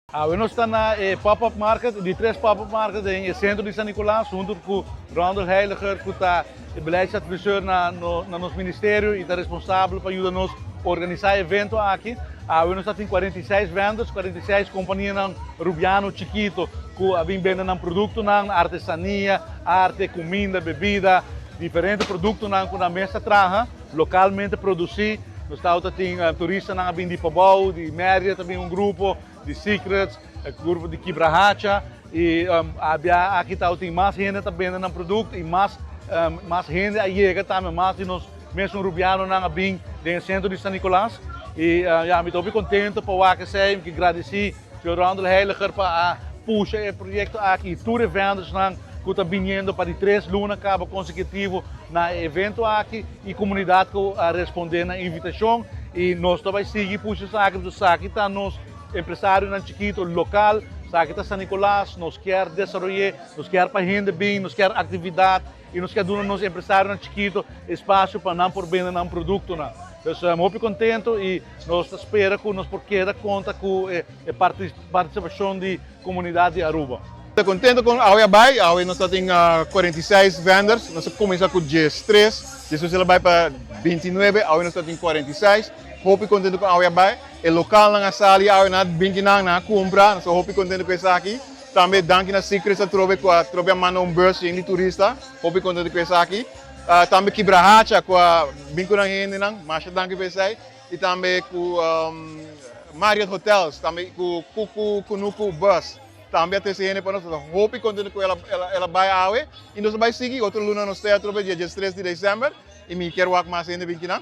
We estamos na pop-up market, die três pop-up market em centro de São Nicolás, junto com Ronald Heiliger, que está beleidsadviseur na nosso ministério e está responsável para ajudar-nos a organizar evento aqui. We estamos em 46 vendas, 46 companhias rubiano chiquito que vendem produtos, artesania, arte, comida, bebida, diferentes produtos que a mesa traz, localmente produzidos. Nós temos turistas que vêm de Pobal, de Méria, também grupo de Secrets, grupo de Quibrahacha. E aqui tem mais gente que vende um produto e mais gente que chega também, mais de nós mesmos rubianos que vêm do centro de São Nicolás. E estou muito contente por que que agradeci ao Ronald Heiliger para puxar o projeto aqui. Todos os eventos que estão vindo para 3 lunas consecutivos no evento aqui e a comunidade que responder na invitação. E nós também seguimos puxando aqui está nos empresários chiquitos local, aqui está São Nicolás, nós queremos desenvolver, nós queremos para a gente bem, nós queremos atividade e nós queremos dar aos empresários chiquitos espaço para não por vender um produto. Então, estamos muito contentes e nós esperamos que nós podemos contar com a participação da comunidade de Aruba. Estou contente com a Auiabai. A nós temos 46 vendors. Nós começamos com 13. Jesus vai para 29. A nós temos 46. Muito contente com a Auiabai. O local na sala, a nós temos na compra. Nós muito contente com isso aqui. Também danke na Secrets a trobe a mano bus de turista. Muito contente com isso aqui. Também Quibrahacha com a vinco na gente nang. Mas danke por isso. E também com Marriott Hotels. Também com Kunuku Bus. Também tem gente para nós, hope contente com ela vai awe e nós vai seguir outro luna no teatro dia 3 de dezembro e me quero mais ainda bem que não.